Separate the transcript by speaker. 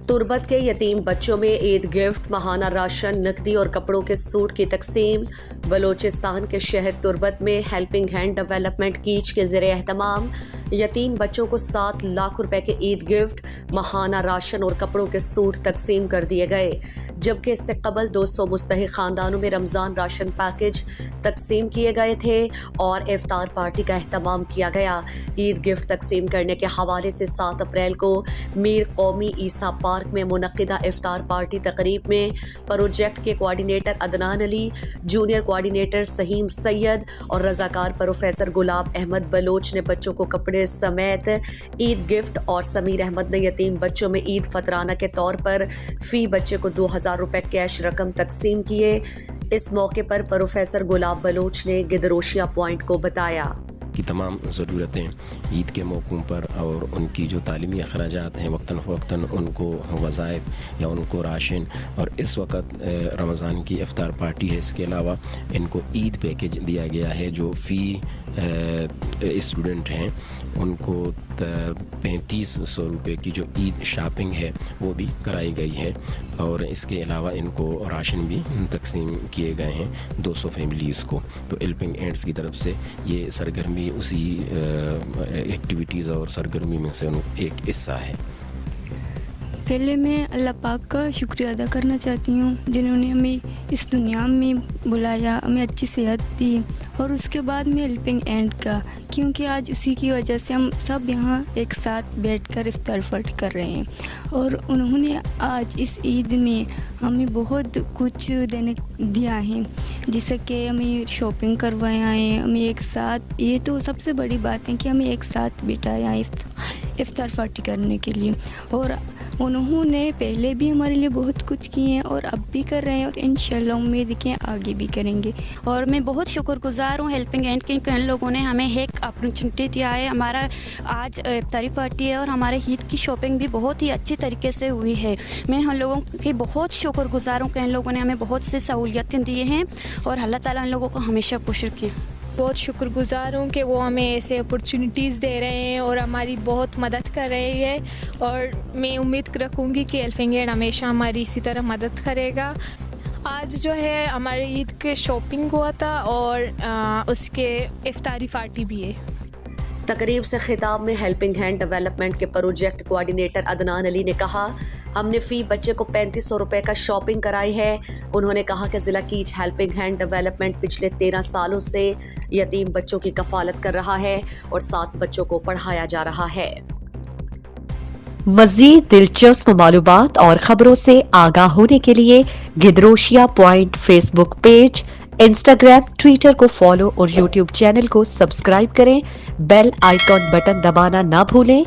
Speaker 1: तुर्बत के यतीम बच्चों में ईद गिफ्ट, माहाना राशन, नकदी और कपड़ों के सूट की तकसीम। बलूचिस्तान के शहर तुर्बत में हेल्पिंग हैंड डेवलपमेंट कीच के ज़रिए एहतमाम यतीम बच्चों को 7 लाख रुपए के ईद गिफ्ट, माहाना राशन और कपड़ों के सूट तकसीम कर दिए गए, जबकि इससे कबल 200 मुस्तहिक खानदानों में रमज़ान राशन पैकेज तकसीम किए गए थे और इफ्तार पार्टी का एहतमाम किया गया। ईद गिफ्ट तकसीम करने के हवाले से 7 अप्रैल को मीर कौमी ईसा पार्क में मुनक्किदा इफ्तार पार्टी तकरीब में प्रोजेक्ट के coordinator Adnan Ali, junior coordinator Saheem Syed और रजाकार प्रोफेसर गुलाब अहमद बलोच ने बच्चों को कपड़े समेत ईद गिफ्ट और समीर अहमद ने यतीम बच्चों में ईद फतराना के तौर पर फी बच्चे को 2000 रुपए कैश रकम तकसीम किए। इस मौके पर प्रोफेसर गुलाब बलोच ने गिदरोशिया पॉइंट को बताया
Speaker 2: की तमाम ज़रूरतें ईद के मौक़ों पर और उनकी जो तालीमी अखराजात हैं वक्तन फ़वक्तन उनको वज़ाइफ या उनको राशन, और इस वक्त रमज़ान की इफ्तार पार्टी है। इसके अलावा इनको ईद पैकेज दिया गया है जो फ़ी स्टूडेंट हैं उनको 3500 रुपये की जो ईद शॉपिंग है वो भी कराई गई है, और इसके अलावा इनको राशन भी तकसीम किए गए हैं 200 फैमिलीज़ को। तो हेल्पिंग हैंड्स की तरफ से ये सरगर्मी उसी एक्टिविटीज़ और सरगर्मी में से एक हिस्सा है।
Speaker 3: पहले मैं अल्लाह पाक का शुक्रिया अदा करना चाहती हूँ जिन्होंने हमें इस दुनिया में बुलाया, हमें अच्छी सेहत दी, और उसके बाद में हेल्पिंग हैंड का, क्योंकि आज उसी की वजह से हम सब यहाँ एक साथ बैठकर इफ्तार पार्टी कर रहे हैं। और उन्होंने आज इस ईद में हमें बहुत कुछ देने दिया है, जिससे कि हमें शॉपिंग करवाया है, हमें एक साथ, ये तो सबसे बड़ी बात है कि हमें एक साथ बिठाया इफ्तार पार्टी करने के लिए। और उन्होंने पहले भी हमारे लिए बहुत कुछ किए हैं और अब भी कर रहे हैं, और इंशाल्लाह उम्मीद है कि आगे भी करेंगे।
Speaker 4: और मैं बहुत शुक्रगुजार हूँ हेल्पिंग हैंड के, इन लोगों ने हमें एक अपॉर्चुनिटी दिया है। हमारा आज इफ्तारी पार्टी है और हमारे ईद की शॉपिंग भी बहुत ही अच्छी तरीके से हुई है। मैं हम लोगों की बहुत शुक्रगुजार हूँ कि इन लोगों ने हमें बहुत सी सहूलियतें दी हैं, और अल्लाह ताला इन लोगों को हमेशा खुश रखे।
Speaker 5: बहुत शुक्रगुजार हूँ कि वो हमें ऐसे अपॉर्चुनिटीज़ दे रहे हैं और हमारी बहुत मदद कर रही है, और मैं उम्मीद रखूँगी कि हेल्पिंग हैंड हमेशा हमारी इसी तरह मदद करेगा। आज जो है हमारे ईद के शॉपिंग हुआ था और उसके इफ्तारी पार्टी भी है।
Speaker 1: तकरीब से खिताब में हेल्पिंग हैंड डेवलपमेंट के प्रोजेक्ट कोऑर्डिनेटर अदनान अली ने कहा, हमने फी बच्चे को 3500 रुपए का शॉपिंग कराई है। उन्होंने कहा कि जिला कीच हेल्पिंग हैंड डेवलपमेंट पिछले 13 सालों से यतीम बच्चों की कफालत कर रहा है और 7 बच्चों को पढ़ाया जा रहा है।
Speaker 6: मज़ीद दिलचस्प मालूमात और खबरों से आगाह होने के लिए Gedrosia point Facebook page, Instagram, Twitter को फॉलो और यूट्यूब चैनल को सब्सक्राइब करें। बेल आइकॉन बटन दबाना ना भूलें